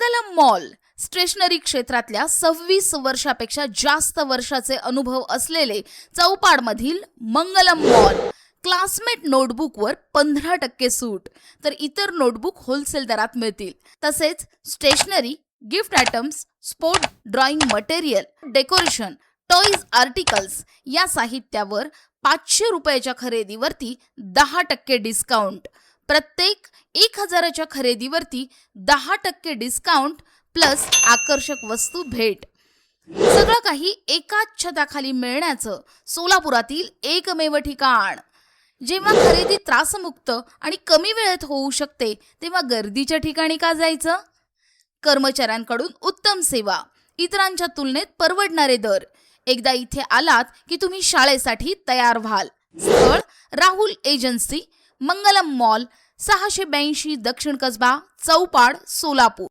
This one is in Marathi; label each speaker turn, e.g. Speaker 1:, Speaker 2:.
Speaker 1: मंगलम मॉल स्टेशनरी क्षेत्रातल्या 26 वर्षापेक्षा जास्त वर्षाचे अनुभव असलेले चौपाडमधील मंगलम मॉल. क्लासमेट नोटबुकवर 15% सूट, तर इतर नोटबुक होलसेल दरात मिळतील. तसेच stationery, gift items, sport drawing material, decoration, toys articles या साहित्यावर 500 रुपयाच्या खरेदीवरती 10% डिस्काउंट. प्रत्येक 1000च्या खरेदीवरती 10% डिस्काउंट प्लस आकर्षक वस्तू भेट. सगळं काही एकाच छताखाली मिळण्याचं सोलापुरातील एकमेव ठिकाण. जेव्हा खरेदी त्रासमुक्त आणि कमी वेळेत होऊ शकते तेव्हा गर्दीच्या ठिकाणी का जायचं? कर्मचाऱ्यांकडून उत्तम सेवा, इतरांच्या तुलनेत परवडणारे दर. एकदा इथे आलात की तुम्ही शाळेसाठी तयार व्हाल. स्थळ राहुल एजन्सी, मंगलम मॉल, 682 दक्षिण कसबा, चौपाड, सोलापूर.